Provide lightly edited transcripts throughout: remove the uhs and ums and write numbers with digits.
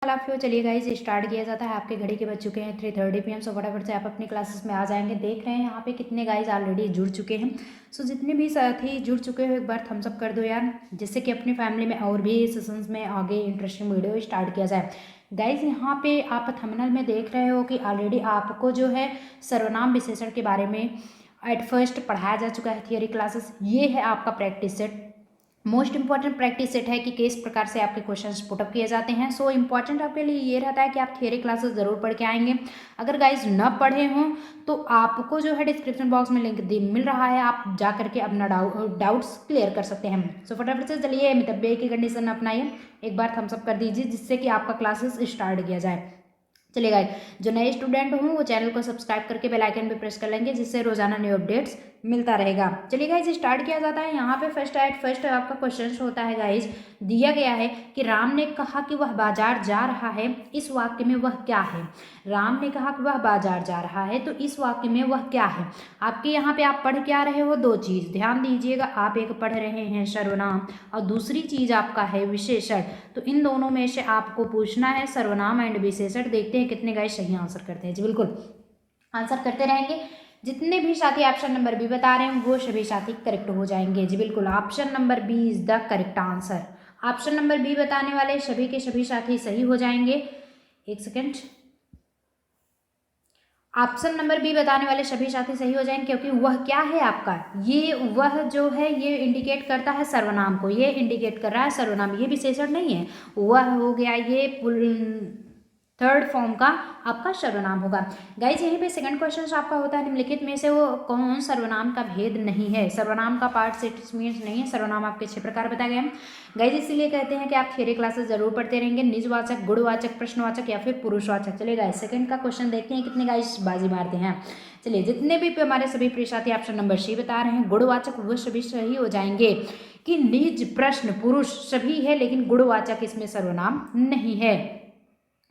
आप चलिए guys start किया जाता है। आपके घड़ी के बज चुके हैं 3:30 PM। सो फटाफट से आप अपनी क्लासेस में आ जाएंगे। देख रहे हैं यहाँ पे कितने गाइस ऑलरेडी जुड़ चुके हैं। सो जितने भी साथी जुड़ चुके हो एक बार थम्स अप कर दो यार, जिससे कि अपनी फैमिली में और भी सेशंस में आगे इंटरेस्टिंग वीडियो स्टार्ट किया जाए। गाइज यहाँ पे आप थंबनेल में देख रहे हो कि ऑलरेडी आपको जो है सर्वनाम विशेषण के बारे में एट फर्स्ट पढ़ाया जा चुका है थियोरी क्लासेस। ये है आपका practice set, most important practice set है कि किस प्रकार से आपके क्वेश्चंस पुटअप किए जाते हैं। सो इम्पॉर्टेंट आपके लिए ये रहता है कि आप थियोरी क्लासेस जरूर पढ़ के आएंगे। अगर गाइज न पढ़े हों तो आपको जो है डिस्क्रिप्शन बॉक्स में लिंक मिल रहा है, आप जा करके अपना डाउट्स क्लियर कर सकते हैं। सो फटाफट से चलिए मितब्बे की कंडीशन अपनाइए, एक बार थम्स अप कर दीजिए जिससे कि आपका क्लासेस स्टार्ट किया जाए। चलिए गाइस, जो नए स्टूडेंट हों वो चैनल को सब्सक्राइब करके बेल आइकन पे प्रेस कर लेंगे, जिससे रोजाना न्यू अपडेट्स मिलता रहेगा। चलिए गाइस स्टार्ट किया जाता है। यहाँ पे फर्स्ट आपका क्वेश्चन होता है गाइस, दिया गया है कि राम ने कहा कि वह बाजार जा रहा है, इस वाक्य में वह क्या है। राम ने कहा कि वह बाजार जा रहा है, तो इस वाक्य में वह क्या है। आपके यहाँ पे आप पढ़ क्या रहे हो, दो चीज ध्यान दीजिएगा। आप एक पढ़ रहे हैं सर्वनाम और दूसरी चीज आपका है विशेषण। तो इन दोनों में से आपको पूछना है सर्वनाम एंड विशेषण। देखते हैं कितने गाइस सही आंसर करते हैं। जी बिल्कुल आंसर करते रहेंगे। जितने भी साथी ऑप्शन नंबर बी बता रहे हैं वो सभी साथी करेक्ट हो जाएंगे। जी बिल्कुल, option number B is the correct answer. Option number B बताने वाले सभी के सभी साथी सही हो जाएंगे। एक सेकेंड, ऑप्शन नंबर बी बताने वाले सभी साथी सही हो जाएंगे, क्योंकि वह क्या है आपका, ये वह जो है ये इंडिकेट करता है सर्वनाम को, ये इंडिकेट कर रहा है सर्वनाम, ये विशेषण नहीं है। वह हो गया ये थर्ड फॉर्म का आपका सर्वनाम होगा। गाइज यहीं पे सेकंड क्वेश्चन आपका होता है निम्नलिखित में से वो कौन सर्वनाम का भेद नहीं है। सर्वनाम का पार्ट सेट मीन्स नहीं है। सर्वनाम आपके 6 प्रकार बताए गए हैं गाइज, इसीलिए कहते हैं कि आप थियोरी क्लासेस जरूर पढ़ते रहेंगे। निजवाचक, गुणवाचक, प्रश्नवाचक या फिर पुरुषवाचक। चलिए गाइज सेकंड का क्वेश्चन देखते हैं कितने गाइज बाजी मारते हैं। चलिए जितने भी हमारे सभी प्रिय साथी ऑप्शन नंबर सी बता रहे हैं गुणवाचक, वो सभी सही हो जाएंगे कि निज, प्रश्न, पुरुष सभी है, लेकिन गुणवाचक इसमें सर्वनाम नहीं है।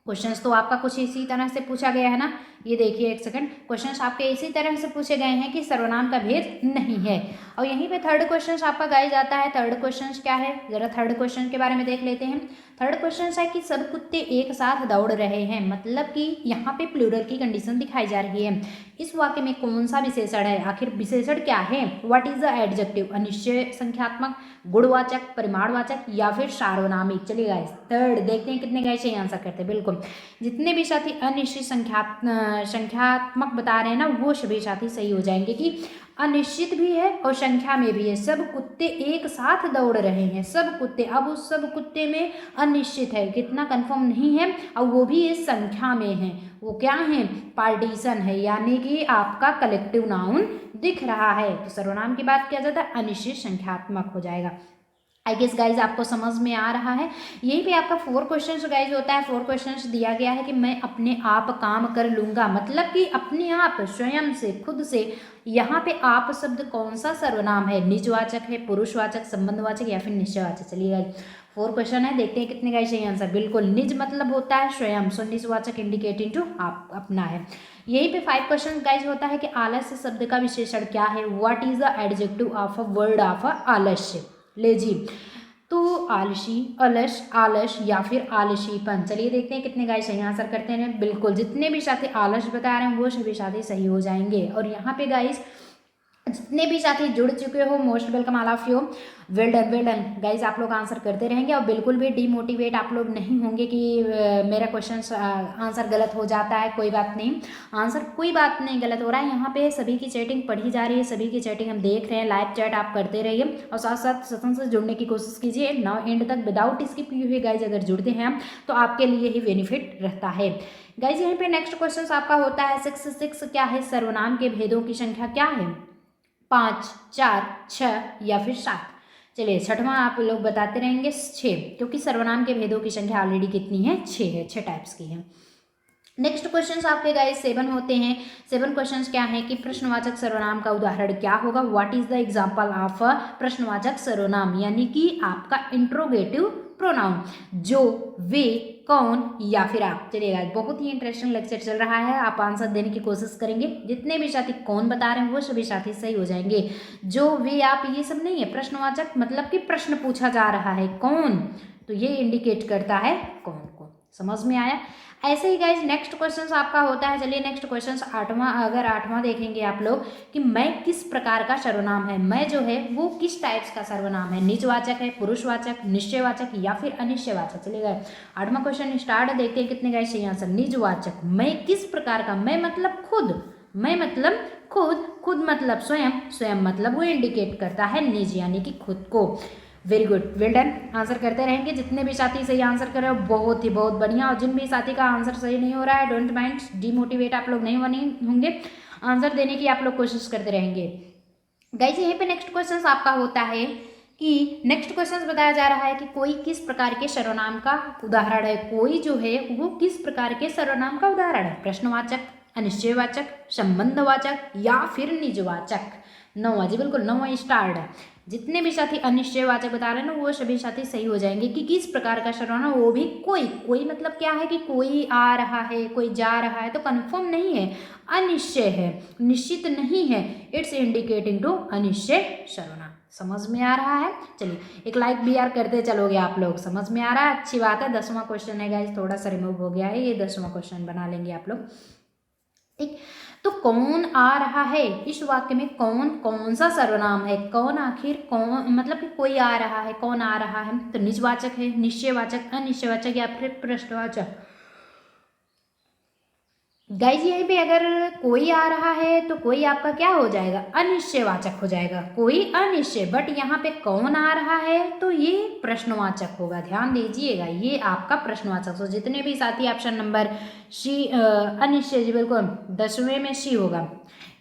क्वेश्चंस तो आपका कुछ इसी तरह से पूछा गया है ना, ये देखिए एक सेकंड, क्वेश्चंस आपके इसी तरह से पूछे गए हैं कि सर्वनाम का भेद नहीं है। और यहीं पे थर्ड क्वेश्चन आपका गाइस आता है। थर्ड क्वेश्चन क्या है, जरा थर्ड क्वेश्चन के बारे में देख लेते हैं। थर्ड क्वेश्चन है कि सब कुत्ते एक साथ दौड़ रहे हैं, मतलब कि यहाँ पे प्लूरल की कंडीशन दिखाई जा रही है। इस वाक्य में कौन सा विशेषण है, आखिर विशेषण क्या है। What is the adjective, Anishchay संख्यात्मक, गुणवाचक, परिमाणवाचक या फिर सार्वनामिक। चलिए गाइस थर्ड देखते हैं कितने गाइस सही आंसर करते हैं। बिल्कुल जितने भी साथी अनिश्चित संख्यात्मक बता रहे हैं ना वो सभी साथी सही हो जाएंगे कि अनिश्चित भी है और संख्या में भी है। सब कुत्ते एक साथ दौड़ रहे हैं, सब कुत्ते। अब उस सब कुत्ते में अनिश्चित है, कितना कंफर्म नहीं है, और वो भी इस संख्या में है। वो क्या है, पार्टीशन है, यानी कि आपका कलेक्टिव नाउन दिख रहा है। तो सर्वनाम की बात किया जाता है अनिश्चित संख्यात्मक हो जाएगा। आई गेस गाइज आपको समझ में आ रहा है। यही पे आपका 4 क्वेश्चन गाइज होता है। 4 क्वेश्चन दिया गया है कि मैं अपने आप काम कर लूंगा, मतलब कि अपने आप, स्वयं से, खुद से। यहाँ पे आप शब्द कौन सा सर्वनाम है, निजवाचक है, पुरुषवाचक, संबंधवाचक या फिर निश्चयवाचक। चलिए गाइज 4 क्वेश्चन है, देखते हैं कितने गाइज सही आंसर। बिल्कुल निज मतलब होता है स्वयं, सो निजवाचक इंडिकेटिंग टू आप, अपना है। यही पे 5 क्वेश्चन गाइज होता है कि आलस्य शब्द का विशेषण क्या है। What is the adjective of a word of a आलस्य। लेजी, तो आलसी, अलस, आलस या फिर आलसीपन। चलिए देखते हैं कितने गाइस सही आंसर करते हैं। बिल्कुल जितने भी साथी आलस बता रहे हैं वो सभी साथी सही हो जाएंगे। और यहाँ पे गाइस जितने भी साथी जुड़ चुके हो most welcome all of you, well done guys. आप लोग आंसर करते रहेंगे और बिल्कुल भी डिमोटिवेट आप लोग नहीं होंगे कि मेरा क्वेश्चन आंसर गलत हो जाता है। कोई बात नहीं, आंसर कोई बात नहीं गलत हो रहा है। यहाँ पे सभी की चैटिंग पढ़ी जा रही है, सभी की चैटिंग हम देख रहे हैं। लाइव चैट आप करते रहिए और साथ साथ सत्संग से जुड़ने की कोशिश कीजिए। नाउ एंड तक विदाउट स्किप हुए गाइज अगर जुड़ते हैं तो आपके लिए ही बेनिफिट रहता है। गाइज यहाँ पे नेक्स्ट क्वेश्चन आपका होता है 6 क्या है, सर्वनाम के भेदों की संख्या क्या है। 5, 4, 6 या फिर 7। चलिए छठवां आप लोग बताते रहेंगे 6, क्योंकि सर्वनाम के भेदों की संख्या ऑलरेडी कितनी है, 6 है, 6 टाइप्स की है। नेक्स्ट क्वेश्चन आपके गाइस 7 होते हैं। 7 क्वेश्चन क्या है कि प्रश्नवाचक सर्वनाम का उदाहरण क्या होगा। What is the example of प्रश्नवाचक सर्वनाम, यानी कि आपका इंट्रोगेटिव प्रोनाउन, जो, वे, कौन या फिर आप। चलिएगा बहुत ही इंटरेस्टिंग लेक्चर चल रहा है, आप आंसर देने की कोशिश करेंगे। जितने भी साथी कौन बता रहे हैं वो सभी साथी सही हो जाएंगे। जो, वे, आप ये सब नहीं है। प्रश्नवाचक मतलब कि प्रश्न पूछा जा रहा है, कौन, तो ये इंडिकेट करता है कौन को। समझ में आया। ऐसे ही गाइज नेक्स्ट क्वेश्चन आपका होता है, चलिए नेक्स्ट क्वेश्चन आठवां, अगर आठवां देखेंगे आप लोग कि मैं किस प्रकार का सर्वनाम है, मैं जो है वो किस टाइप्स का सर्वनाम है, निजवाचक है, पुरुषवाचक, निश्चयवाचक या फिर अनिश्चयवाचक। चलिए गाइज आठवां क्वेश्चन स्टार्ट, देखते हैं कितने गाइज सही आंसर। निजवाचक, मैं किस प्रकार का, मैं मतलब खुद, मैं मतलब खुद, खुद मतलब स्वयं, स्वयं मतलब वो इंडिकेट करता है निज यानी कि खुद को। Very good, well done. Answer करते रहेंगे, जितने भी साथी सही आंसर कर रहे हो बहुत ही बहुत बढ़िया, और जिन भी साथी का आंसर सही नहीं हो रहा है डोंट माइंड, डीमोटिवेट आप लोग नहीं बने होंगे, आंसर देने की आप लोग कोशिश करते रहेंगे। गाइस यहीं पे नेक्स्ट क्वेश्चन आपका होता है कि नेक्स्ट क्वेश्चन बताया जा रहा है कि कोई किस प्रकार के सर्वनाम का उदाहरण है, कोई जो है वो किस प्रकार के सर्वनाम का उदाहरण है, प्रश्नवाचक, अनिश्चयवाचक, संबंधवाचक या फिर निजवाचक। नौवां जी बिल्कुल, नौवां स्टार्ट है। जितने भी साथी अनिश्चयवाचक बता रहे हैं ना वो सभी साथी सही हो जाएंगे कि किस प्रकार का सर्वनाम, वो भी कोई, कोई मतलब क्या है कि कोई आ रहा है, कोई जा रहा है, तो कंफर्म नहीं है, अनिश्चय है, निश्चित नहीं है, इट्स इंडिकेटिंग टू अनिश्चय सर्वनाम। समझ में आ रहा है। चलिए एक लाइक भी यार करते चलोगे आप लोग, समझ में आ रहा है, अच्छी बात है। 10वां क्वेश्चन है गाइस, थोड़ा सा रिमूव हो गया है, ये 10वां क्वेश्चन बना लेंगे आप लोग, ठीक। तो कौन आ रहा है, इस वाक्य में कौन कौन सा सर्वनाम है, कौन आखिर कौन, मतलब कि कोई आ रहा है, कौन आ रहा है, तो निजवाचक है, निश्चयवाचक, अनिश्चयवाचक या फिर प्रश्नवाचक। गाइज यहीं पे अगर कोई आ रहा है तो कोई आपका क्या हो जाएगा, अनिश्चयवाचक हो जाएगा, कोई अनिश्चय, बट यहाँ पे कौन आ रहा है तो ये प्रश्नवाचक होगा, ध्यान दीजिएगा ये आपका प्रश्नवाचक। तो जितने भी साथी ऑप्शन नंबर सी अनिश्चय, जी बिल्कुल 10वें में सी होगा,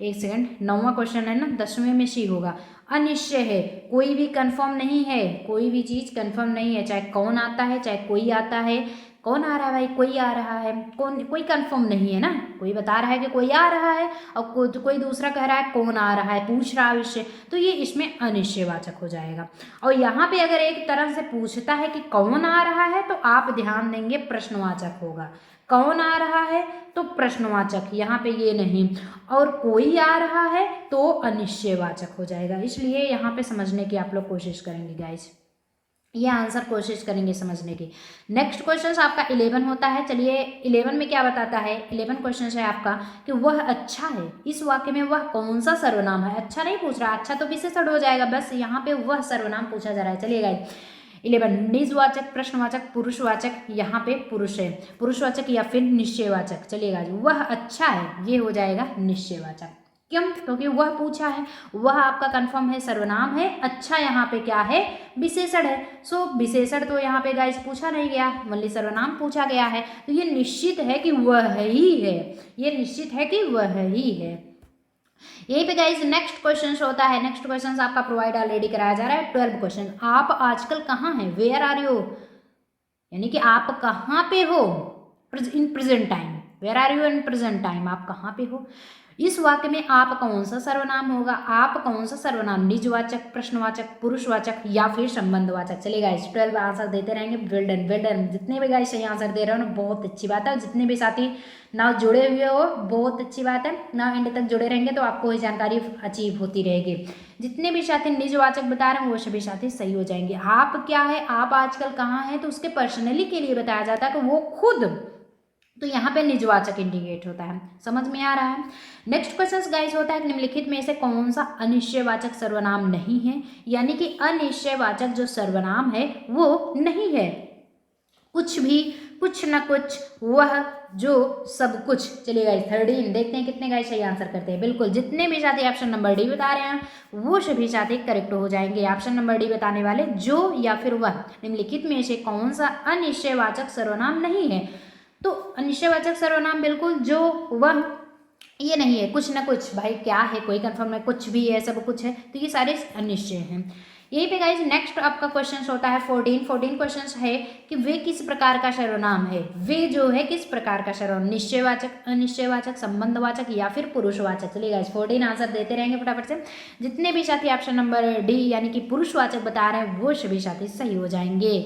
एक सेकंड, 9वां क्वेश्चन है ना, 10वें में सी होगा। अनिश्चय है, कोई भी कंफर्म नहीं है, कोई भी चीज कंफर्म नहीं है, चाहे कौन आता है चाहे कोई आता है, कौन आ रहा है भाई, कोई आ रहा है, कौन, कोई कंफर्म नहीं है ना, कोई बता रहा है कि कोई आ रहा है और कोई दूसरा कह रहा है कौन आ रहा है, पूछ रहा है इससे, तो ये इसमें अनिश्चयवाचक हो जाएगा। और यहाँ पे अगर एक तरह से पूछता है कि कौन आ रहा है तो आप ध्यान देंगे प्रश्नवाचक होगा, कौन आ रहा है तो प्रश्नवाचक, यहाँ पे ये नहीं, और कोई आ रहा है तो अनिश्चयवाचक हो जाएगा। इसलिए यहाँ पे समझने की आप लोग कोशिश करेंगे गाइस, ये आंसर कोशिश करेंगे समझने की। नेक्स्ट क्वेश्चन आपका 11 होता है। चलिए 11 में क्या बताता है, 11 क्वेश्चन है आपका कि वह अच्छा है, इस वाक्य में वह कौन सा सर्वनाम है, अच्छा नहीं पूछ रहा, अच्छा तो विशेषण हो जाएगा, बस यहाँ पे वह सर्वनाम पूछा जा रहा है। चलिए गाइस 11 निजवाचक, प्रश्नवाचक, पुरुषवाचक, यहाँ पे पुरुष है, पुरुषवाचक या फिर निश्चयवाचक। चलिएगा वह अच्छा है, ये हो जाएगा निश्चयवाचक, क्यों, क्योंकि वह पूछा है, वह आपका कंफर्म है, सर्वनाम है, अच्छा यहाँ पे क्या है, विशेषण है। सो विशेषण तो यहाँ पे गाइस पूछा नहीं गया, वही सर्वनाम पूछा गया है, तो ये निश्चित है कि वह ही है, ये निश्चित है कि वह ही है। यही पे गाइस नेक्स्ट क्वेश्चन होता है, नेक्स्ट क्वेश्चन आपका प्रोवाइड ऑलरेडी कराया जा रहा है। 12 क्वेश्चन, आप आजकल कहाँ हैं, वेयर आर यू, यानी कि आप कहाँ पे हो, in present time, where are you in present time, आप कहाँ पे हो। इस वाक्य में आप कौन सा सर्वनाम होगा, आप कौन सा सर्वनाम, निजवाचक, प्रश्नवाचक, पुरुषवाचक या फिर संबंधवाचक। चलेगा इस 12 आंसर देते रहेंगे। वेल डन, वेल डन, जितने भी गाइस सही आंसर दे रहे हो ना बहुत अच्छी बात है, जितने भी साथी ना जुड़े हुए हो बहुत अच्छी बात है, ना एंड तक जुड़े रहेंगे तो आपको ये जानकारी अचीव होती रहेगी। जितने भी साथी निजवाचक बता रहे हैं वो सभी साथी सही हो जाएंगे। आप क्या है, आप आजकल कहाँ हैं, तो उसके पर्सनली के लिए बताया जाता है कि वो खुद, तो यहाँ पे निजवाचक इंडिकेट होता है, समझ में आ रहा है। नेक्स्ट क्वेश्चन गाइस होता है कि निम्नलिखित में से कौन सा अनिश्चयवाचक सर्वनाम नहीं है, यानी कि अनिश्चयवाचक जो सर्वनाम है वो नहीं है, कुछ भी, कुछ न कुछ, वह, जो, सब कुछ। चलिए गाइस 13 देखते हैं कितने गाइस सही आंसर करते हैं। बिल्कुल जितने भी साथी ऑप्शन नंबर डी बता रहे हैं वो सभी साथी करेक्ट हो जाएंगे। ऑप्शन नंबर डी बताने वाले जो या फिर वह, निम्नलिखित में से कौन सा अनिश्चयवाचक सर्वनाम नहीं है, तो अनिश्चयवाचक सर्वनाम बिल्कुल जो, वह, ये नहीं है, कुछ ना कुछ, भाई क्या है, कोई कंफर्म है, कुछ भी है, सब कुछ है, तो ये सारे अनिश्चय हैं। यहीं पे गाइज नेक्स्ट आपका क्वेश्चन होता है 14 क्वेश्चन है कि वे किस प्रकार का सर्वनाम है, वे जो है किस प्रकार का सर्वनाम, निश्चयवाचक, अनिश्चयवाचक, संबंधवाचक या फिर पुरुषवाचक। चलिए गाइज 14 आंसर देते रहेंगे फटाफट से। जितने भी साथी ऑप्शन नंबर डी यानी कि पुरुषवाचक बता रहे हैं वो सभी साथी सही हो जाएंगे।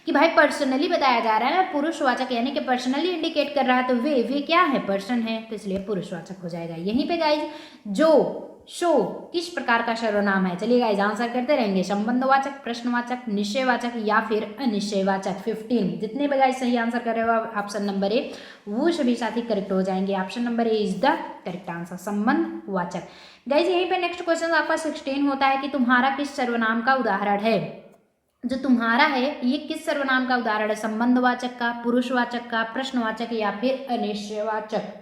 कि भाई पर्सनली बताया जा रहा है ना, पुरुषवाचक यानी कि पर्सनली इंडिकेट कर रहा है, तो वे क्या है, पर्सन है, तो इसलिए पुरुषवाचक हो जाएगा। यहीं पे गाइज जो शो किस प्रकार का सर्वनाम है? चलिए गाइस आंसर करते रहेंगे। संबंधवाचक, प्रश्नवाचक, निश्चयवाचक या फिर अनिश्चयवाचक। 15 जितने भी गाइस सही आंसर कर रहे हो ऑप्शन नंबर ए, वो सभी साथी करेक्ट हो जाएंगे। Option number A is the correct answer, संबंधवाचक। गाइस यहीं पे नेक्स्ट क्वेश्चन आपका 16 होता है कि तुम्हारा किस सर्वनाम का उदाहरण है? जो तुम्हारा है ये किस सर्वनाम का उदाहरण है? संबंधवाचक का, पुरुषवाचक का, प्रश्नवाचक या फिर अनिश्चयवाचक?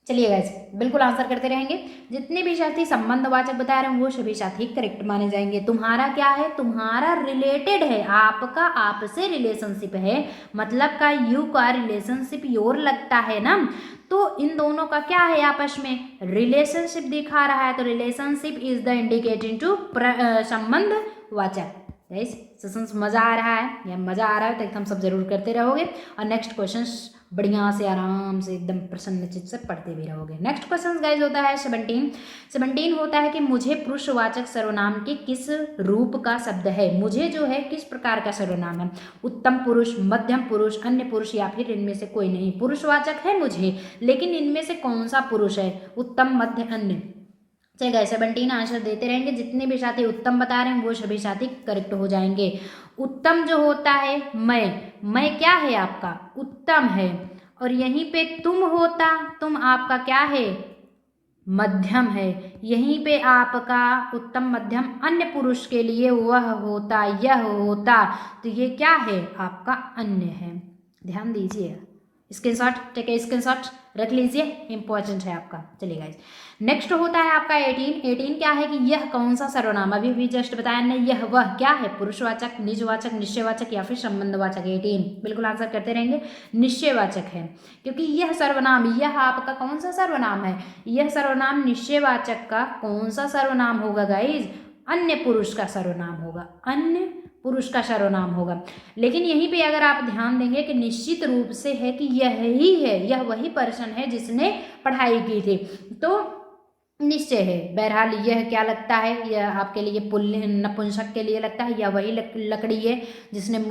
चलिए गाइस बिल्कुल आंसर करते रहेंगे। जितने भी साथी संबंधवाचक बता रहे हैं वो सभी साथी करेक्ट माने जाएंगे। तुम्हारा क्या है? तुम्हारा रिलेटेड है, आपका आपसे रिलेशनशिप है, मतलब का यू का रिलेशनशिप योर लगता है ना, तो इन दोनों का क्या है आपस में रिलेशनशिप दिखा रहा है, तो relationship is the indicating to संबंधवाचक। गाइस सेशन मजा आ रहा है या मजा आ रहा है तो एकदम सब जरूर करते रहोगे और नेक्स्ट क्वेश्चन बढ़िया से आराम से एकदम प्रसन्न चित्त से पढ़ते भी रहोगे। नेक्स्ट क्वेश्चन गाइज होता है 17 होता है कि मुझे पुरुषवाचक सर्वनाम के किस रूप का शब्द है? मुझे जो है किस प्रकार का सर्वनाम है? उत्तम पुरुष, मध्यम पुरुष, अन्य पुरुष या फिर इनमें से कोई नहीं? पुरुषवाचक है मुझे, लेकिन इनमें से कौन सा पुरुष है? उत्तम, मध्य, अन्य। चलिए 17 आंसर देते रहेंगे। जितने भी साथी उत्तम बता रहे हैं वो सभी साथी करेक्ट हो जाएंगे। उत्तम जो होता है मैं क्या है आपका? उत्तम है। और यहीं पे तुम होता, तुम आपका क्या है? मध्यम है। यहीं पे आपका उत्तम मध्यम अन्य पुरुष के लिए वह होता, यह होता, तो ये क्या है? आपका अन्य है। ध्यान दीजिए, स्क्रीनशॉट ठीक है, स्क्रीनशॉट रख लीजिए, इंपॉर्टेंट है आपका। चलिए गाइस नेक्स्ट होता है आपका 18 क्या है कि यह कौन सा सर्वनाम? अभी भी जस्ट बताया ना, यह वह क्या है? पुरुषवाचक, निजवाचक, निश्चयवाचक या फिर संबंधवाचक? 18 बिल्कुल आंसर करते रहेंगे। निश्चयवाचक है, क्योंकि यह सर्वनाम, यह आपका कौन सा सर्वनाम है? यह सर्वनाम निश्चयवाचक का कौन सा सर्वनाम होगा गाइज? अन्य पुरुष का सर्वनाम होगा, अन्य पुरुष का सर्वनाम होगा। लेकिन यहीं पे अगर आप ध्यान देंगे कि निश्चित रूप से है कि यह ही है, यह वही पर्सन है जिसने पढ़ाई की थी, तो निश्चय है। बहरहाल यह क्या लगता है? यह आपके लिए नपुंसक के लिए लगता है, या वही लकड़ी है जिसने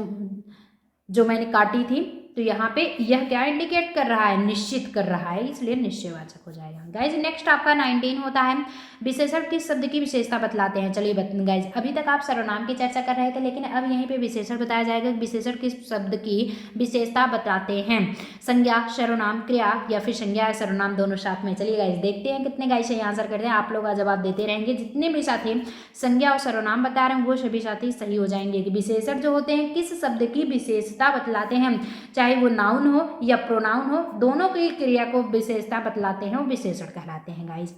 जो मैंने काटी थी, तो यहाँ पे यह क्या इंडिकेट कर रहा है? निश्चित कर रहा है, इसलिए निश्चयवाचक हो जाएगा। गाइज नेक्स्ट आपका 19 होता है विशेषण किस शब्द की विशेषता बतलाते हैं? चलिए गाइज अभी तक आप सर्वनाम की चर्चा कर रहे थे, लेकिन अब यहीं पे विशेषण बताया जाएगा। विशेषण किस शब्द की विशेषता बताते हैं? संज्ञा, सर्वनाम, क्रिया या फिर संज्ञा या सर्वनाम दोनों साथ में? चलिए गाइज देखते हैं कितने गाइज सही आंसर करते हैं। आप लोग जवाब देते रहेंगे। जितने भी साथी संज्ञा और सर्वनाम बता रहे हैं वो सभी साथी सही हो जाएंगे। विशेषण जो होते हैं किस शब्द की विशेषता बतलाते हैं? चाहे वो नाउन हो या प्रोनाउन हो, दोनों की क्रिया को विशेषता बतलाते हैं, वो विशेषण कहलाते हैं गाइस।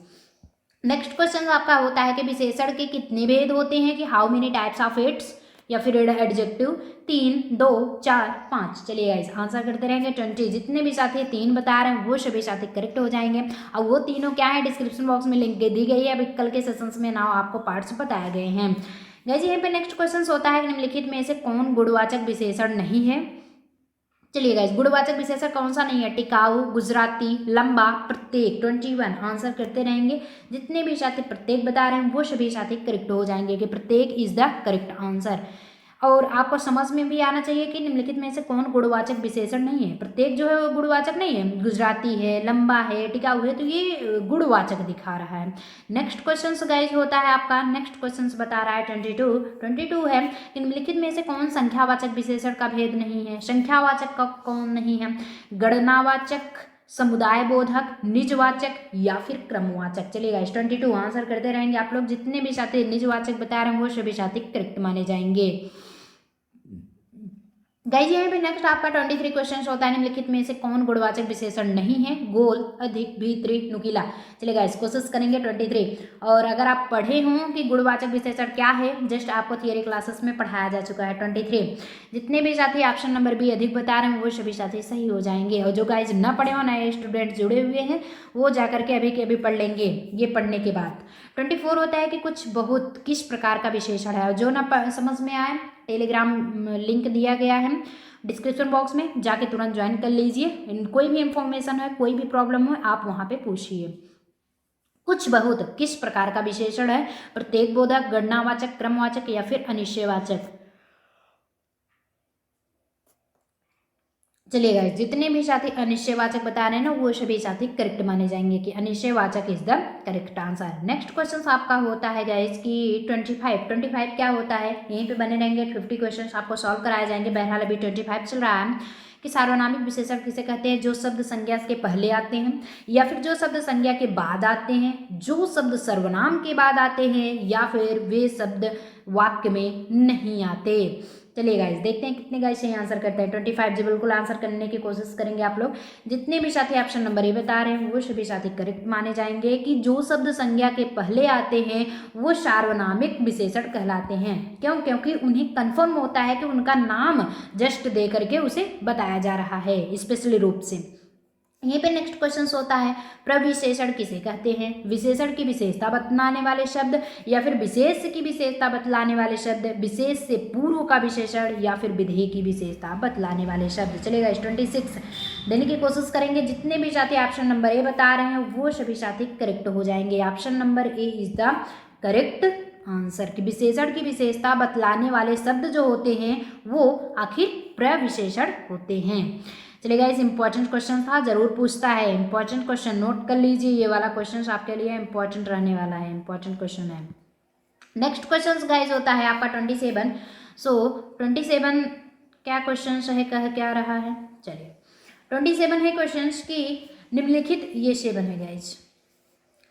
नेक्स्ट क्वेश्चन आपका होता है कि विशेषण के कितने भेद होते हैं? कि how many types of its या फिर एडजेक्टिव? 3, 2, 4, 5। चलिए गाइस आंसर करते रहेंगे। 20 जितने भी साथी 3 बता रहे हैं वो सभी साथी करेक्ट हो जाएंगे। अब वो तीनों क्या है डिस्क्रिप्शन बॉक्स में लिंक दी गई है। अभी कल के सेशंस में नाउ आपको पार्ट्स बताए गए हैं। गाइस यहाँ पे नेक्स्ट क्वेश्चन होता है निम्नलिखित में से कौन गुणवाचक विशेषण नहीं है? चलिए गाइस गुणवाचक विशेषण कौन सा नहीं है? टिकाऊ, गुजराती, लंबा, प्रत्येक। 21 आंसर करते रहेंगे। जितने भी साथी प्रत्येक बता रहे हैं वो सभी साथी करेक्ट हो जाएंगे कि प्रत्येक इज द करेक्ट आंसर। और आपको समझ में भी आना चाहिए कि निम्नलिखित में से कौन गुणवाचक विशेषण नहीं है। प्रत्येक जो है वो गुणवाचक नहीं है, गुजराती है, लंबा है, टिकाऊ है, तो ये गुणवाचक दिखा रहा है। नेक्स्ट क्वेश्चन गाइज होता है आपका, नेक्स्ट क्वेश्चन बता रहा है 22 है कि निम्नलिखित में से कौन संख्यावाचक विशेषण का भेद नहीं है? संख्यावाचक का कौन नहीं है? गणनावाचक, समुदाय बोधक, निजवाचक या फिर क्रमवाचक? चलिए गाइस 22 आंसर करते रहेंगे आप लोग। जितने भी साथी निजवाचक बता रहे हैं वो सभी साथी करेक्ट माने जाएंगे। गाइज यहाँ पे नेक्स्ट आपका 23 क्वेश्चन होता है निम्नलिखित में से कौन गुणवाचक विशेषण नहीं है? गोल, अधिक, भीतरी, नुकीला। चलिए गाइस कोशिश करेंगे 23। और अगर आप पढ़े हों कि गुणवाचक विशेषण क्या है, जस्ट आपको थियरी क्लासेस में पढ़ाया जा चुका है। 23 जितने भी साथी ऑप्शन नंबर बी अधिक बता रहे हैं वो सभी साथी सही हो जाएंगे। और जो गाइज न पढ़े हो, नए स्टूडेंट जुड़े हुए हैं, वो जाकर के अभी के अभी पढ़ लेंगे ये पढ़ने के बाद। 24 होता है कि कुछ बहुत किस प्रकार का विशेषण है? और जो ना समझ में आए टेलीग्राम लिंक दिया गया है डिस्क्रिप्शन बॉक्स में, जाके तुरंत ज्वाइन कर लीजिए। कोई भी इंफॉर्मेशन है, कोई भी प्रॉब्लम हो, आप वहां पे पूछिए। कुछ बहुत किस प्रकार का विशेषण है? प्रत्येक बोधक, गणनावाचक, क्रमवाचक या फिर अनिश्चयवाचक? चलिए गाइस, जितने भी साथी अनिश्चयवाचक बता रहे हैं ना वो सभी साथी करेक्ट माने जाएंगे कि अनिश्चयवाचक is the correct answer. Next question आपका होता है गाइस कि 25 क्या होता है, यहीं पे बने रहेंगे। 50 क्वेश्चन आपको सॉल्व कराए जाएंगे। बहरहाल अभी 25 चल रहा है कि सार्वनामिक विशेषण किसे कहते हैं, जो शब्द संज्ञा के पहले आते हैं या फिर जो शब्द संज्ञा के बाद आते हैं, जो शब्द सर्वनाम के बाद आते हैं या फिर वे शब्द वाक्य में नहीं आते। चलिए गाइस, देखते हैं कितने गाइस सही आंसर करते हैं। 25 जी बिल्कुल आंसर करने की कोशिश करेंगे आप लोग। जितने भी साथी ऑप्शन नंबर ए बता रहे हैं वो सभी साथी करेक्ट माने जाएंगे कि जो शब्द संज्ञा के पहले आते हैं वो सार्वनामिक विशेषण कहलाते हैं। क्यों? क्योंकि उन्हें कन्फर्म होता है कि उनका नाम जस्ट दे करके उसे बताया जा रहा है स्पेशली रूप से। यहीं पे नेक्स्ट क्वेश्चन होता है प्रविशेषण किसे कहते हैं, विशेषण की विशेषता बतलाने वाले शब्द या फिर विशेष की विशेषता बतलाने वाले शब्द, विशेष से पूर्व का विशेषण या फिर विधेय की विशेषता बतलाने वाले शब्द। चलेगा, 26 देने की कोशिश करेंगे। जितने भी साथी ऑप्शन नंबर ए बता रहे हैं वो सभी साथी करेक्ट हो जाएंगे। Option number A is the correct answer की विशेषण की विशेषता बतलाने वाले शब्द जो होते हैं वो आखिर प्रविशेषण होते हैं। चलिए इस इंपॉर्टेंट क्वेश्चन था, जरूर पूछता है। इंपॉर्टेंट क्वेश्चन नोट कर लीजिए, ये वाला क्वेश्चन आपके लिए इंपॉर्टेंट रहने वाला है, इंपॉर्टेंट क्वेश्चन है। नेक्स्ट क्वेश्चन गाइज होता है आपका 27। 27 क्या क्वेश्चन है, कह क्या रहा है। चलिए 27 है क्वेश्चन की निम्नलिखित ये 7 है गाइज।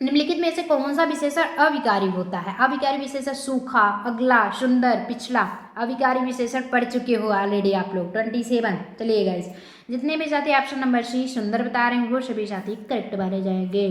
निम्नलिखित में से कौन सा विशेषण अविकारी होता है। अविकारी विशेषण सूखा, अगला, सुंदर, पिछला। अविकारी विशेषण पढ़ चुके हो ऑलरेडी आप लोग। 27 चलिए गाइस, जितने भी साथी ऑप्शन नंबर सी सुंदर बता रहे हैं वो सभी साथी करेक्ट माने जाएंगे।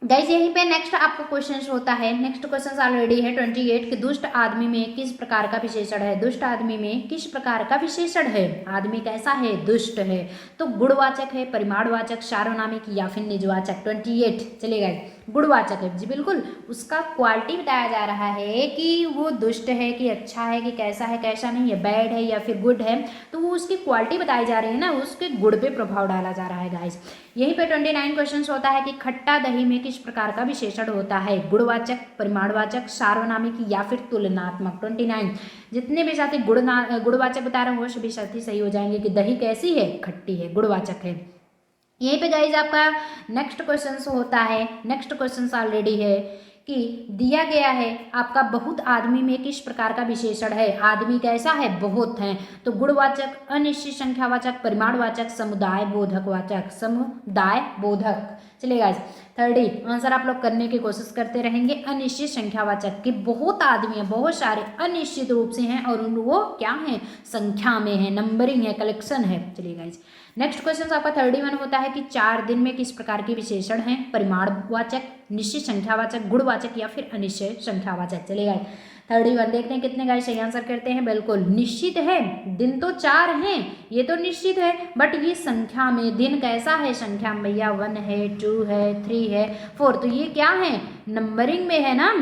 गाइस यहीं पे नेक्स्ट आपको क्वेश्चन होता है। नेक्स्ट क्वेश्चन ऑलरेडी है 28 कि दुष्ट आदमी में किस प्रकार का विशेषण है। दुष्ट आदमी में किस प्रकार का विशेषण है, आदमी कैसा है, दुष्ट है। तो गुणवाचक है, परिमाणवाचक, सार्वनामिक या फिर निजवाचक। 28 चलेगा, गुणवाचक है जी बिल्कुल। उसका क्वालिटी बताया जा रहा है कि वो दुष्ट है कि अच्छा है कि कैसा है कैसा नहीं है, बैड है या फिर गुड है। तो वो उसकी क्वालिटी बताई जा रही है ना, उसके गुण पे प्रभाव डाला जा रहा है गाइस। यहीं पे 29 क्वेश्चन होता है कि खट्टा दही में किस प्रकार का विशेषण होता है। गुणवाचक, परिमाणवाचक, सार्वनामिक या फिर तुलनात्मक। 29 जितने भी साथी गुणवाचक बता रहे हैं वो सभी साथी सही हो जाएंगे कि दही कैसी है, खट्टी है, गुणवाचक है। यहीं पे गाइज आपका नेक्स्ट क्वेश्चन होता है। नेक्स्ट क्वेश्चन ऑलरेडी है कि दिया गया है आपका बहुत आदमी में किस प्रकार का विशेषण है। आदमी कैसा है, बहुत है। तो गुणवाचक, अनिश्चित संख्यावाचक, परिमाणवाचक, समुदाय बोधक वाचक। समुदाय बोधक। चलिए गाइस 30 आंसर आप लोग करने की कोशिश करते रहेंगे। अनिश्चित संख्यावाचक कि बहुत आदमी है, बहुत सारे अनिश्चित रूप से हैं और वो क्या है, संख्या में है, नंबरिंग है, कलेक्शन है। चलिए गाइस नेक्स्ट क्वेश्चन आपका 31 होता है कि 4 दिन में किस प्रकार के विशेषण हैं। परिमाणवाचक, निश्चित संख्यावाचक, गुणवाचक या फिर अनिश्चित संख्यावाचक। चलेगा 31 देखते हैं कितने गाइस सही आंसर करते हैं। बिल्कुल निश्चित है, दिन तो 4 हैं, ये तो निश्चित है, बट ये संख्या में दिन कैसा है, संख्या में भैया 1 है, 2 है, 3 है, 4। तो ये क्या है, नंबरिंग में है ना,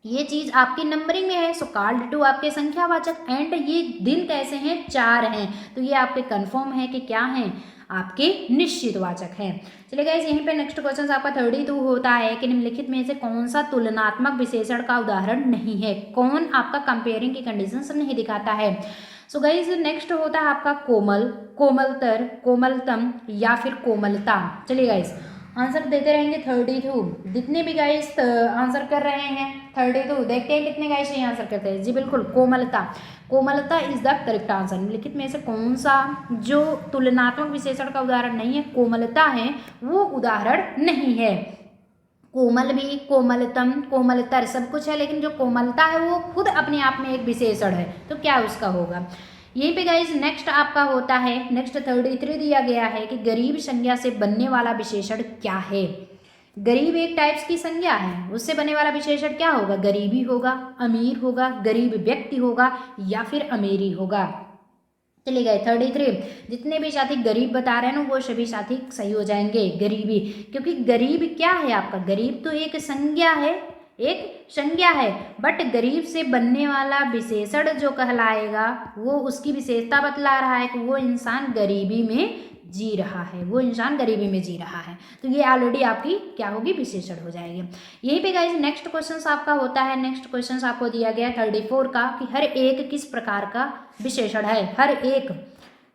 ये चीज आपकी नंबरिंग में है। सो कॉल्ड टू आपके संख्यावाचक एंड ये दिन कैसे हैं, 4 हैं। तो ये आपके कंफर्म है कि क्या है, आपके निश्चित वाचक है। चलिए गाइस यहीं पे नेक्स्ट क्वेश्चन आपका 32 होता है कि निम्नलिखित में से कौन सा तुलनात्मक विशेषण का उदाहरण नहीं है। कौन आपका कंपेयरिंग की कंडीशन नहीं दिखाता है। सो गाइस नेक्स्ट होता है आपका कोमल, कोमलतर, कोमलतम या फिर कोमलता। चलिए गाइस आंसर देते रहेंगे। 32 जितने भी गाइस आंसर कर रहे हैं 32 देखते हैं कितने गाइस ये आंसर करते हैं। जी बिल्कुल कोमलता, कोमलता इज द करेक्ट आंसर। निम्नलिखित में से कौन सा जो तुलनात्मक विशेषण का उदाहरण नहीं है, कोमलता है, वो उदाहरण नहीं है। कोमल भी, कोमलतम, कोमलतर सब कुछ है, लेकिन जो कोमलता है वो खुद अपने आप में एक विशेषण है। तो क्या उसका होगा। यहीं पे गाइज नेक्स्ट आपका होता है, नेक्स्ट 33 दिया गया है कि गरीब संज्ञा से बनने वाला विशेषण क्या है। गरीब एक टाइप्स की संज्ञा है, उससे बनने वाला विशेषण क्या होगा, गरीबी होगा, अमीर होगा, गरीब व्यक्ति होगा या फिर अमीरी होगा। चलिए गए 33 जितने भी साथी गरीब बता रहे हैं ना वो सभी साथी सही हो जाएंगे। गरीबी, क्योंकि गरीब क्या है आपका, गरीब तो एक संज्ञा है, एक संज्ञा है, बट गरीब से बनने वाला विशेषण जो कहलाएगा वो उसकी विशेषता बतला रहा है कि वो इंसान गरीबी में जी रहा है, वो इंसान गरीबी में जी रहा है। तो ये ऑलरेडी आपकी क्या होगी, विशेषण हो जाएगी। यहीं पे गाइज नेक्स्ट क्वेश्चन आपका होता है, नेक्स्ट क्वेश्चन आपको दिया गया है 34 का कि हर एक किस प्रकार का विशेषण है। हर एक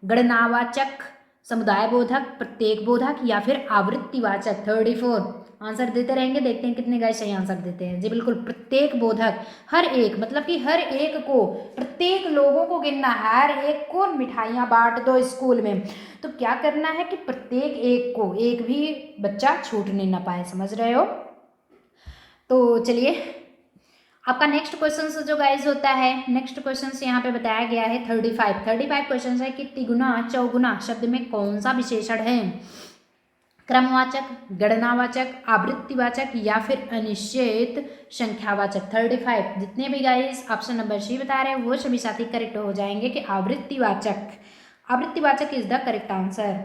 गणनावाचक, समुदाय बोधक, प्रत्येक बोधक या फिर आवृत्तिवाचक। 34 आंसर देते रहेंगे, देखते हैं कितने गाइस सही आंसर देते हैं। जी बिल्कुल, प्रत्येक बोधक। हर एक मतलब कि हर एक को, प्रत्येक लोगों को गिनना है। हर एक को मिठाइयाँ बांट दो स्कूल में, तो क्या करना है कि प्रत्येक एक को, एक भी बच्चा छूटने ना पाए। समझ रहे हो? तो चलिए आपका नेक्स्ट क्वेश्चन जो गाइज होता है, नेक्स्ट क्वेश्चन यहाँ पे बताया गया है 35 क्वेश्चन है कि तिगुना चौगुना शब्द में कौन सा विशेषण है। क्रमवाचक, गणनावाचक, आवृत्तिवाचक या फिर अनिश्चित संख्यावाचक। 35 जितने भी गाइस ऑप्शन नंबर सी बता रहे हैं वो सभी साथी करेक्ट हो जाएंगे कि आवृत्तिवाचक। आवृत्तिवाचक इज द करेक्ट आंसर।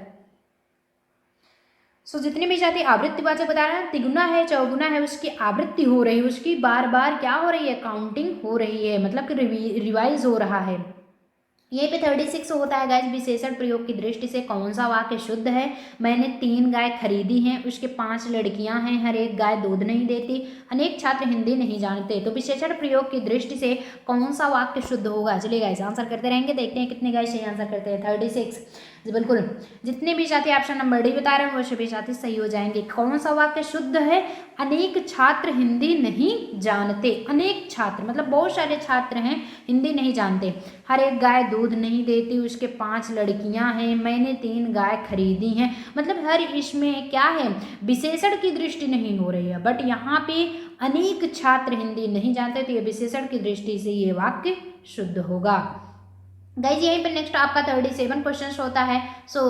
सो जितने भी साथी आवृत्तिवाचक बता रहे हैं, तिगुना है चौगुना है, उसकी आवृत्ति हो रही है, उसकी बार बार क्या हो रही है, काउंटिंग हो रही है, मतलब कि रिवाइज हो रहा है। ये पे 36 होता है गाइस, विशेषण प्रयोग की दृष्टि से कौन सा वाक्य शुद्ध है। मैंने 3 गाय खरीदी हैं, उसके 5 लड़कियां हैं, हर एक गाय दूध नहीं देती, अनेक छात्र हिंदी नहीं जानते। तो विशेषण प्रयोग की दृष्टि से कौन सा वाक्य शुद्ध होगा। चलिए गाइस आंसर करते रहेंगे, देखते हैं कितने गाइस सही आंसर करते हैं। 36 बिल्कुल, जितने भी साथी ऑप्शन नंबर डी बता रहे हैं वो सभी साथी सही हो जाएंगे। कौन सा वाक्य शुद्ध है, अनेक छात्र हिंदी नहीं जानते। अनेक छात्र मतलब बहुत सारे छात्र हैं, हिंदी नहीं जानते। हर एक गाय दूध नहीं देती, उसके 5 लड़कियां हैं, मैंने 3 गाय खरीदी हैं। मतलब हर इसमें क्या है, विशेषण की दृष्टि नहीं हो रही है, बट यहाँ पे अनेक छात्र हिंदी नहीं जानते, तो ये विशेषण की दृष्टि से ये वाक्य शुद्ध होगा। गाइज यहीं पर नेक्स्ट आपका 37 क्वेश्चन होता है। सो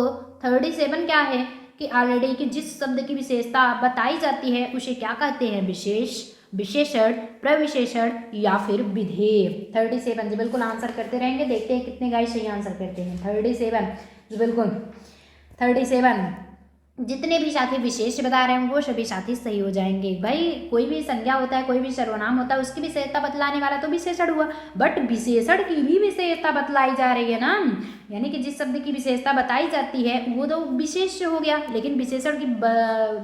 37 क्या है कि ऑलरेडी कि जिस शब्द की विशेषता बताई जाती है उसे क्या कहते हैं, विशेष, विशेषण, प्रविशेषण या फिर विधेय। 37 जी बिल्कुल आंसर करते रहेंगे, देखते हैं कितने गाइस सही आंसर करते हैं। 37 जी बिल्कुल, 37 जितने भी साथी विशेष बता रहे हैं वो सभी साथी सही हो जाएंगे। भाई कोई भी संज्ञा होता है, कोई भी सर्वनाम होता है, उसकी विशेषता बतलाने वाला तो विशेषण हुआ, बट विशेषण की भी विशेषता बतलाई जा रही है ना। यानी कि जिस शब्द की विशेषता बताई जाती है वो तो विशेष हो गया, लेकिन विशेषण की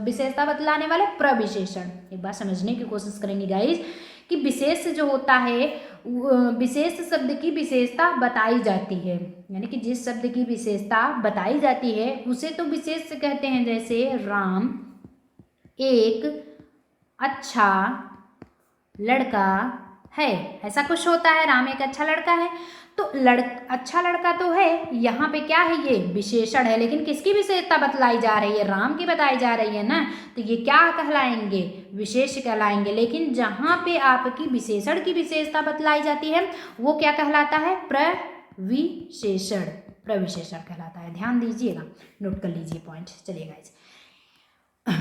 विशेषता बतलाने वाले प्रविशेषण। एक बात समझने की कोशिश करेंगे गाइस कि विशेष जो होता है, विशेष शब्द की विशेषता बताई जाती है, यानी कि जिस शब्द की विशेषता बताई जाती है उसे तो विशेष कहते हैं। जैसे राम एक अच्छा लड़का है, ऐसा कुछ होता है, राम एक अच्छा लड़का है, तो अच्छा लड़का तो है, यहाँ पे क्या है, ये विशेषण है, लेकिन किसकी विशेषता बतलाई जा रही है, राम की बताई जा रही है ना, तो ये क्या कहलाएंगे, विशेष कहलाएंगे। लेकिन जहाँ पे आपकी विशेषण की विशेषता बतलाई जाती है वो क्या कहलाता है, प्रविशेषण, प्रविशेषण कहलाता है। ध्यान दीजिएगा, नोट कर लीजिए पॉइंट। चलिए गाइस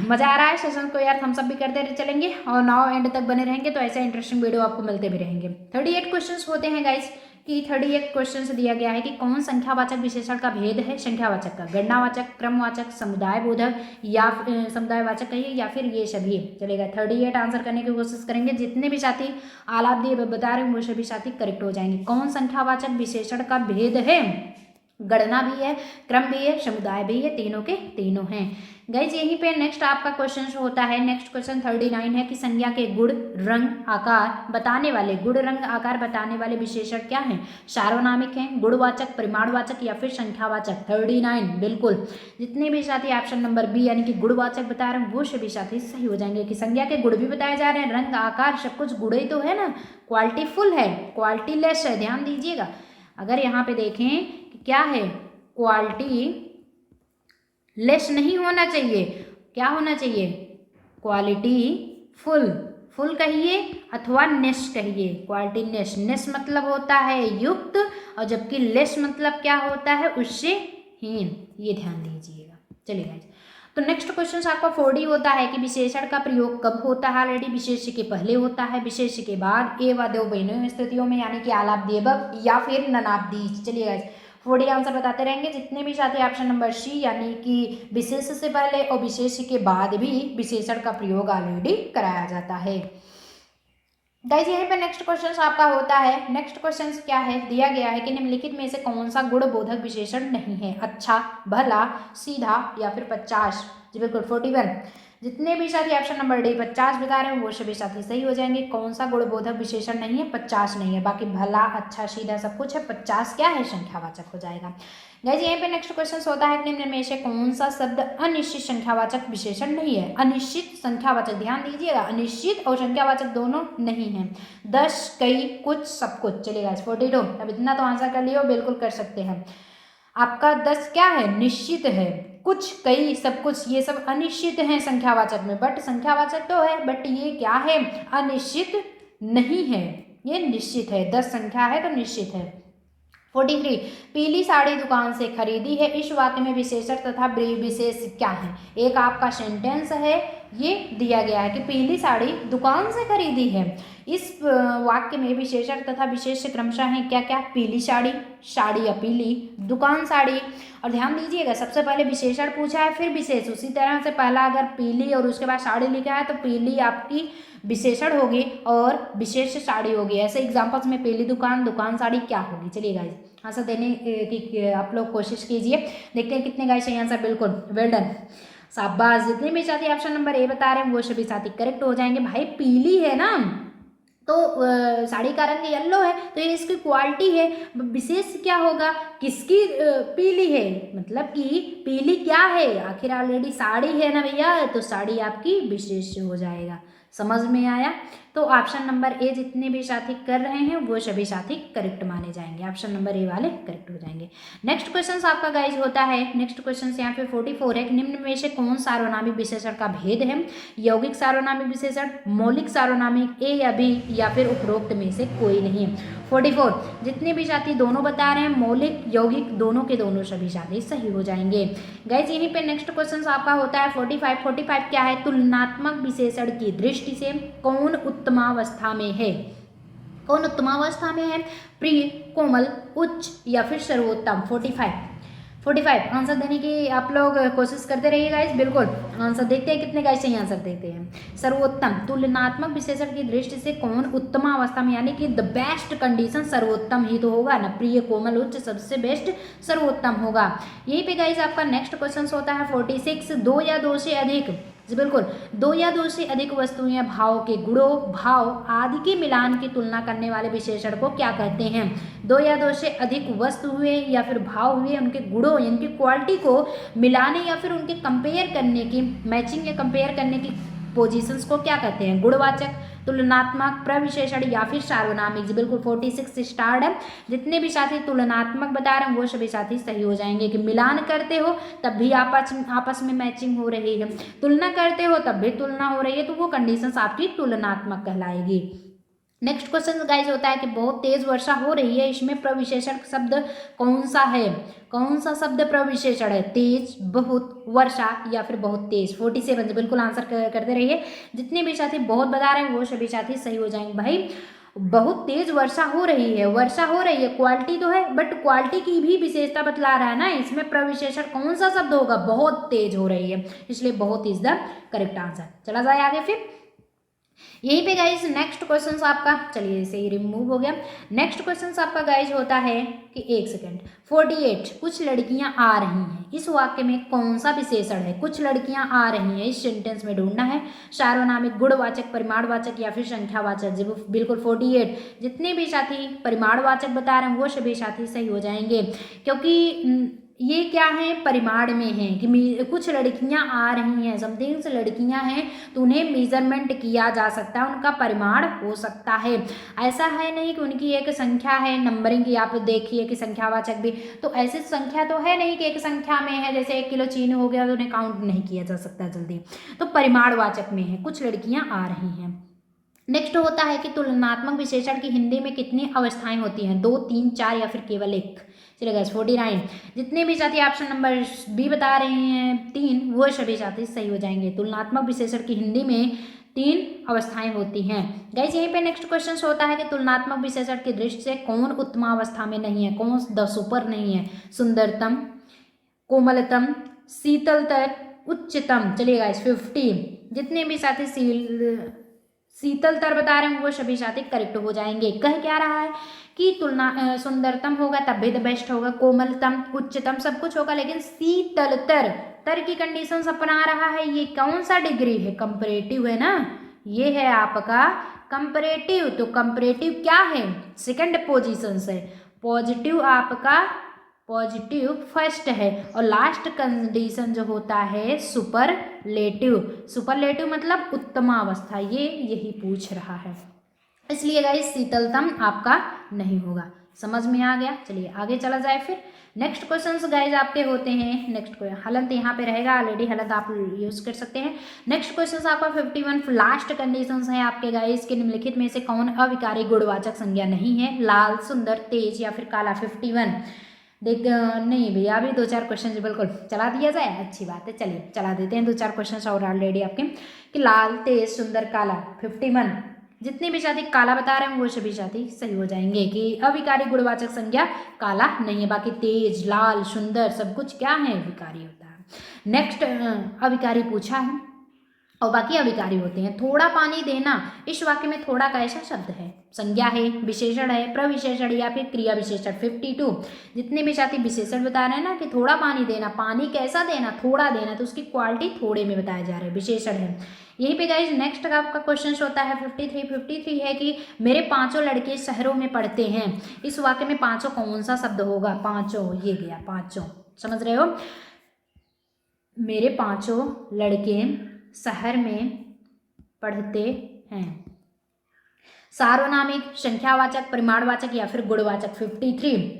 मजा आ रहा है सेशन को यार, हम सब भी करते चलेंगे और नाउ एंड तक बने रहेंगे तो ऐसे इंटरेस्टिंग वीडियो आपको मिलते भी रहेंगे। 38 क्वेश्चंस होते हैं गाइस कि 38 क्वेश्चंस दिया गया है कि कौन संख्यावाचक विशेषण का भेद है। संख्यावाचक का, गणनावाचक, क्रमवाचक, समुदाय बोधक या समुदायवाचक कहिए या फिर ये सभी। चलेगा 38 आंसर करने की कोशिश करेंगे। जितने भी साथी आलाप दिए बता रहे हैं वो सभी साथी करेक्ट हो जाएंगे। कौन संख्यावाचक विशेषण का भेद है, गणना भी है, क्रम भी है, समुदाय भी है, तीनों के तीनों हैं। गाइज यहीं पे नेक्स्ट आपका क्वेश्चन होता है, नेक्स्ट क्वेश्चन 39 है कि संज्ञा के गुण, रंग, आकार बताने वाले, गुण, रंग, आकार बताने वाले विशेषण क्या हैं। सार्वनामिक हैं, गुणवाचक, परिमाणवाचक या फिर संख्यावाचक। 39 बिल्कुल, जितने भी साथी ऑप्शन नंबर बी यानी कि गुणवाचक बता रहे हैं वो सभी साथी सही हो जाएंगे कि संज्ञा के गुण भी बताए जा रहे हैं, रंग, आकार सब कुछ गुण ही तो है ना, क्वालिटी फुल है, क्वालिटी लेस है। ध्यान दीजिएगा, अगर यहाँ पे देखें क्या है, क्वालिटी लेस नहीं होना चाहिए, क्या होना चाहिए, क्वालिटी फुल, फुल कहिए अथवा नेस कहिए, क्वालिटी नेस। नेस मतलब होता है युक्त और जबकि लेस मतलब क्या होता है, उससे हीन। ये ध्यान दीजिएगा। चलिए गाइस, तो नेक्स्ट क्वेश्चन आपका 40 होता है कि विशेषण का प्रयोग कब होता है। ऑलरेडी विशेष के पहले होता है, विशेष के बाद, ए व दो बहनों स्थितियों में यानी कि आलाप देवब या फिर ननाब्दी। चलिए गाइस 40 आंसर बताते रहेंगे। जितने भी साथी ऑप्शन नंबर सी यानी कि विशेष से पहले और विशेष के बाद भी विशेषण का प्रयोग ऑलरेडी कराया जाता है। गाइस यहीं पे नेक्स्ट क्वेश्चन आपका होता है। नेक्स्ट क्वेश्चन क्या है, दिया गया है कि निम्नलिखित में से कौन सा गुणबोधक विशेषण नहीं है, अच्छा, भला, सीधा या फिर 50। जी बिल्कुल 41। जितने भी साथी ऑप्शन नंबर डी 50 बता रहे हैं वो सभी साथी सही हो जाएंगे। कौन सा गुणबोधक विशेषण नहीं है, 50 नहीं है, बाकी भला, अच्छा, सीधा सब कुछ है, 50 क्या है, संख्यावाचक हो जाएगा। गाइस यहीं पे नेक्स्ट क्वेश्चन होता है निम्न में से कौन सा शब्द अनिश्चित संख्यावाचक विशेषण नहीं है। अनिश्चित संख्यावाचक, ध्यान दीजिएगा, अनिश्चित और संख्यावाचक दोनों नहीं है। 10, कई, कुछ, सब कुछ। चलिएगा 42। अब इतना तो आंसर कर लियो, बिल्कुल कर सकते हैं। आपका 10 क्या है, निश्चित है। कुछ, कई, सब कुछ ये सब अनिश्चित हैं संख्यावाचक में, बट संख्यावाचक तो है, बट ये क्या है, अनिश्चित नहीं है, ये निश्चित है। 10 संख्या है तो निश्चित है। 43। पीली साड़ी दुकान से खरीदी है, इस वाक्य में विशेषण तथा विशेष क्या है। एक आपका सेंटेंस है, ये दिया गया है कि पीली साड़ी दुकान से खरीदी है। इस वाक्य में विशेषण तथा विशेष क्रमशः हैं क्या क्या, पीली साड़ी, साड़ी या पीली, दुकान साड़ी। और ध्यान दीजिएगा सबसे पहले विशेषण पूछा है फिर विशेष, उसी तरह से पहला अगर पीली और उसके बाद साड़ी लिखा है तो पीली आपकी विशेषण होगी और विशेष साड़ी होगी। ऐसे एग्जाम्पल्स में पीली दुकान, दुकान साड़ी क्या होगी। चलिए गाइस आंसर देने की आप लोग कोशिश कीजिए, देखते हैं कितने गाइस सही आंसर। बिल्कुल वेल डन, शाबाश। जितने भी साथी ऑप्शन नंबर ए बता रहे हैं वो सभी साथी करेक्ट हो जाएंगे। भाई पीली है ना, तो साड़ी का रंग येलो है तो ये इसकी क्वालिटी है। विशेष क्या होगा, किसकी पीली है, मतलब कि पीली क्या है, आखिर ऑलरेडी साड़ी है ना भैया, तो साड़ी आपकी विशेष हो जाएगा। समझ में आया। तो ऑप्शन नंबर ए जितने भी साथी कर रहे हैं वो सभी साथी करेक्ट माने जाएंगे, ऑप्शन नंबर ए वाले करेक्ट हो जाएंगे। नेक्स्ट क्वेश्चन आपका गाइज होता है, नेक्स्ट क्वेश्चन यहाँ पे 44 है, निम्न में से कौन सार्वनामिक विशेषण का भेद है। यौगिक सार्वनामिक विशेषण, मौलिक सार्वनामिक, ए या बी या फिर उपरोक्त में से कोई नहीं है। 44 जितने भी साथी दोनों बता रहे हैं, मौलिक यौगिक दोनों के दोनों सभी साथी सही हो जाएंगे। गाइज यहीं पे नेक्स्ट क्वेश्चन आपका होता है 45 क्या है, तुलनात्मक विशेषण की दृष्टि से कौन उत्तमावस्था में है। कौन उत्तमावस्था में है, प्रिय, कोमल, उच्च या फिर सर्वोत्तम। 45 आंसर देने की आप लोग कोशिश करते रहिए गाइस। बिल्कुल आंसर देखते हैं कितने गाइस सही आंसर देते हैं। सर्वोत्तम, तुलनात्मक विशेषण की दृष्टि से कौन उत्तम अवस्था में, यानी कि द बेस्ट कंडीशन, सर्वोत्तम ही तो होगा ना, प्रिय, कोमल, उच्च, सबसे बेस्ट सर्वोत्तम होगा। यहीं पे गाइस आपका नेक्स्ट क्वेश्चन होता है 46, दो या दो से अधिक, जी बिल्कुल, दो या दो से अधिक वस्तुएं या भाव के गुणों, भाव आदि के मिलान की तुलना करने वाले विशेषण को क्या कहते हैं। दो या दो से अधिक वस्तु हुए या फिर भाव हुए, उनके गुणों यानी कि क्वालिटी को मिलाने या फिर उनके कंपेयर करने की, मैचिंग या कंपेयर करने की पोजीशंस को क्या कहते हैं। गुणवाचक, तुलनात्मक, प्रविशेषण या फिर सार्वनामिक। बिल्कुल 46 से स्टार्ट है। जितने भी साथी तुलनात्मक बता रहे हैं वो सभी साथी सही हो जाएंगे कि मिलान करते हो तब भी आपस में मैचिंग हो रही है, तुलना करते हो तब भी तुलना हो रही है, तो वो कंडीशंस आपकी तुलनात्मक कहलाएगी। नेक्स्ट क्वेश्चन गाइज होता है कि बहुत तेज वर्षा हो रही है, इसमें प्रविशेषण शब्द कौन सा है। कौन सा शब्द प्रविशेषण है, तेज, बहुत, वर्षा या फिर बहुत तेज। 47 बिल्कुल आंसर करते रहिए। जितने भी साथी बहुत बता रहे हैं वो सभी साथी सही हो जाएंगे। भाई बहुत तेज वर्षा हो रही है, वर्षा हो रही है, क्वालिटी तो है बट क्वालिटी की भी विशेषता बतला रहा है ना, इसमें प्रविशेषण कौन सा शब्द होगा, बहुत तेज हो रही है, इसलिए बहुत इज द करेक्ट आंसर। चला जाए आगे फिर। यहीं पे गाइज नेक्स्ट क्वेश्चन आपका, चलिए इसे ही रिमूव हो गया। नेक्स्ट क्वेश्चन आपका गाइज होता है कि 1 सेकेंड, 48 कुछ लड़कियां आ रही हैं, इस वाक्य में कौन सा विशेषण है। कुछ लड़कियां आ रही हैं, इस सेंटेंस में ढूंढना है। सार्वनामिक, गुणवाचक, परिमाणवाचक या फिर संख्यावाचक। बिल्कुल 48 जितने भी साथी परिमाणवाचक बता रहे हैं वो सभी साथी सही हो जाएंगे, क्योंकि ये क्या है, परिमाण में है कि कुछ लड़कियां आ रही हैं, समथिंग से लड़कियां हैं तो उन्हें मेजरमेंट किया जा सकता है, उनका परिमाण हो सकता है। ऐसा है नहीं कि उनकी एक संख्या है, नंबरिंग की आप देखिए कि संख्यावाचक भी, तो ऐसी संख्या तो है नहीं कि एक संख्या में है, जैसे 1 किलो चीनी हो गया तो उन्हें काउंट नहीं किया जा सकता जल्दी, तो परिमाणवाचक में है, कुछ लड़कियां आ रही हैं। नेक्स्ट होता है कि तुलनात्मक विशेषण की हिंदी में कितनी अवस्थाएं होती हैं, 2, 3, 4 या फिर केवल 1। चलेगा 49 जितने भी साथी ऑप्शन नंबर बी बता रहे हैं 3, वो सभी साथी सही हो जाएंगे। तुलनात्मक विशेषण की हिंदी में 3 अवस्थाएं होती हैं। गाइस यहीं पे नेक्स्ट क्वेश्चन होता है कि तुलनात्मक विशेषण की दृष्टि से कौन उत्तमावस्था में नहीं है, कौन द सुपर नहीं है। सुंदरतम, कोमलतम, शीतलतर, उच्चतम। चलिए गाइस 50 जितने भी साथी शीतलतर बता रहे हैं वो सभी साथी करेक्ट हो जाएंगे। कह क्या रहा है कि तुलना सुंदरतम होगा तब भी द बेस्ट होगा, कोमलतम, उच्चतम सब कुछ होगा, लेकिन शीतलतर तर की कंडीशंस अपना रहा है। ये कौन सा डिग्री है? कंपैरेटिव है ना, ये है आपका कंपैरेटिव। तो कंपैरेटिव क्या है? सेकंड पोजीशन है। पॉजिटिव आपका पॉजिटिव फर्स्ट है और लास्ट कंडीशन जो होता है सुपरलेटिव। सुपरलेटिव मतलब उत्तमावस्था, ये यही पूछ रहा है, इसलिए गाइस शीतलतम आपका नहीं होगा। समझ में आ गया? चलिए आगे चला जाए फिर। नेक्स्ट क्वेश्चंस गाइज आपके होते हैं, नेक्स्ट को हलंत यहाँ पे रहेगा, ऑलरेडी हलंत आप यूज कर सकते हैं। नेक्स्ट क्वेश्चन आपका 51 लास्ट कंडीशंस है आपके गाइज के निम्नलिखित में से कौन अविकारी गुणवाचक संज्ञा नहीं है? लाल, सुंदर, तेज या फिर काला। 51 देख नहीं भैया, अभी 2-4 क्वेश्चन बिल्कुल चला दिया जाए, अच्छी बात है। चलिए चला देते हैं 2-4 क्वेश्चन और ऑलरेडी आपके कि लाल, तेज, सुंदर, काला। 51 जितने भी साथी काला बता रहे हैं वो सभी साथी सही हो जाएंगे कि अविकारी गुणवाचक संज्ञा काला नहीं है। बाकी तेज, लाल, सुंदर सब कुछ क्या है? विकारी होता है। नेक्स्ट अविकारी पूछा है और बाकी अविकारी होते हैं। थोड़ा पानी देना, इस वाक्य में थोड़ा का ऐसा शब्द है? संज्ञा है, विशेषण है, प्रविशेषण या फिर क्रिया विशेषण। 52 जितने भी साथी विशेषण बता रहे हैं ना कि थोड़ा पानी देना, पानी कैसा देना? थोड़ा देना, तो उसकी क्वालिटी थोड़े में बताया जा रहा है, विशेषण है। यहीं पे गाइज नेक्स्ट आपका क्वेश्चन होता है 53 है कि मेरे 5 लड़के शहरों में पढ़ते हैं। इस वाक्य में 5 कौन सा शब्द होगा? 5, ये गया 5, समझ रहे हो? मेरे 5 लड़के शहर में पढ़ते हैं। सार्वनामिक, संख्यावाचक, परिमाणवाचक या फिर गुणवाचक। 53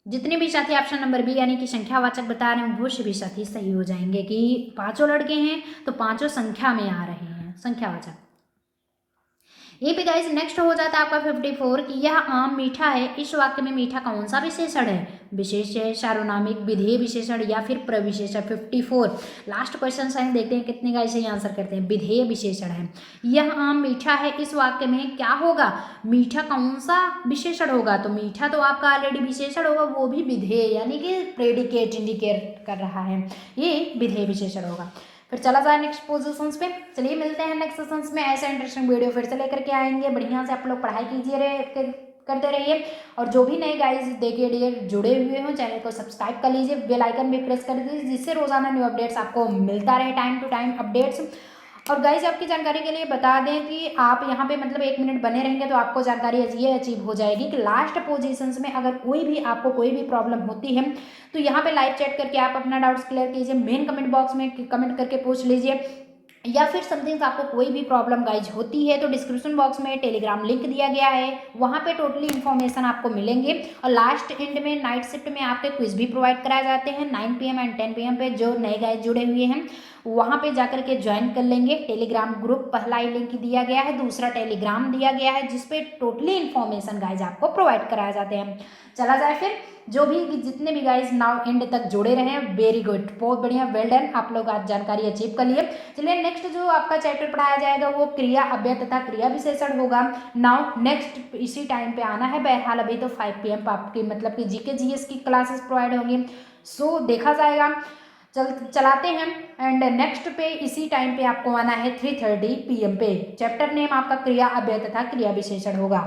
जितने भी साथी ऑप्शन नंबर बी यानी कि संख्यावाचक बता रहे हैं वो सभी साथी सही हो जाएंगे कि 5 लड़के हैं तो 5 संख्या में आ रहे हैं, संख्यावाचक। ये पे गाइस नेक्स्ट हो जाता है आपका 54 कि यह आम मीठा है। इस वाक्य में मीठा कौन सा विशेषण है? विशेष है, सार्वनामिक, विधेय विशेषण या फिर प्रविशेषण। 54 लास्ट क्वेश्चन है, देखते हैं कितने गाइस ये आंसर करते हैं। विधेय विशेषण है। यह आम मीठा है, इस वाक्य में क्या होगा? मीठा कौन सा विशेषण होगा? तो मीठा तो आपका ऑलरेडी विशेषण होगा, वो भी विधेय यानी कि प्रेडिकेट इंडिकेट कर रहा है, ये विधेय विशेषण होगा। फिर चला जाए नेक्स्ट पोजीशंस पे। चलिए मिलते हैं नेक्स्ट सेशंस में, ऐसा इंटरेस्टिंग वीडियो फिर से लेकर के आएंगे। बढ़िया से आप लोग पढ़ाई कीजिए, करते रहिए और जो भी नए गाइस देखिए जुड़े हुए हो चैनल को सब्सक्राइब कर लीजिए, बेल आइकन भी प्रेस कर दीजिए जिससे रोजाना न्यू अपडेट्स आपको मिलता रहे, टाइम टू टाइम अपडेट्स। और गाइज आपकी जानकारी के लिए बता दें कि आप यहाँ पे मतलब 1 मिनट बने रहेंगे तो आपको जानकारी ये अचीव हो जाएगी कि लास्ट पोजीशंस में अगर आपको कोई भी प्रॉब्लम होती है तो यहाँ पे लाइव चैट करके आप अपना डाउट्स क्लियर कीजिए, मेन कमेंट बॉक्स में कमेंट करके पूछ लीजिए, या फिर समथिंग आपको कोई भी प्रॉब्लम गाइज होती है तो डिस्क्रिप्शन बॉक्स में टेलीग्राम लिंक दिया गया है, वहाँ पे टोटली इन्फॉर्मेशन आपको मिलेंगे। और लास्ट एंड में नाइट शिफ्ट में आपके क्विज भी प्रोवाइड कराए जाते हैं 9 PM एंड 10 PM पे। जो नए गाइज जुड़े हुए हैं वहाँ पे जाकर के ज्वाइन कर लेंगे। टेलीग्राम ग्रुप पहला ही लिंक दिया गया है, दूसरा टेलीग्राम दिया गया है जिसपे टोटली इन्फॉर्मेशन गाइज आपको प्रोवाइड कराए जाते हैं। चला जाए फिर, जो भी जितने भी गाइज नाउ एंड तक जुड़े रहे हैं वेरी गुड, बहुत बढ़िया, वेल डन, आप लोग आज जानकारी अचीव कर लिए। चलिए नेक्स्ट जो आपका चैप्टर पढ़ाया जाएगा वो क्रिया अव्यय तथा क्रिया विशेषण होगा। नाउ नेक्स्ट इसी टाइम पे आना है, बहरहाल अभी तो 5 PM आपकी मतलब कि GK GS की क्लासेस प्रोवाइड होंगी, सो देखा जाएगा। चलाते हैं एंड नेक्स्ट पे इसी टाइम पे आपको आना है 3:30 PM पे। चैप्टर नेम आपका क्रिया अव्यय तथा क्रिया विशेषण होगा।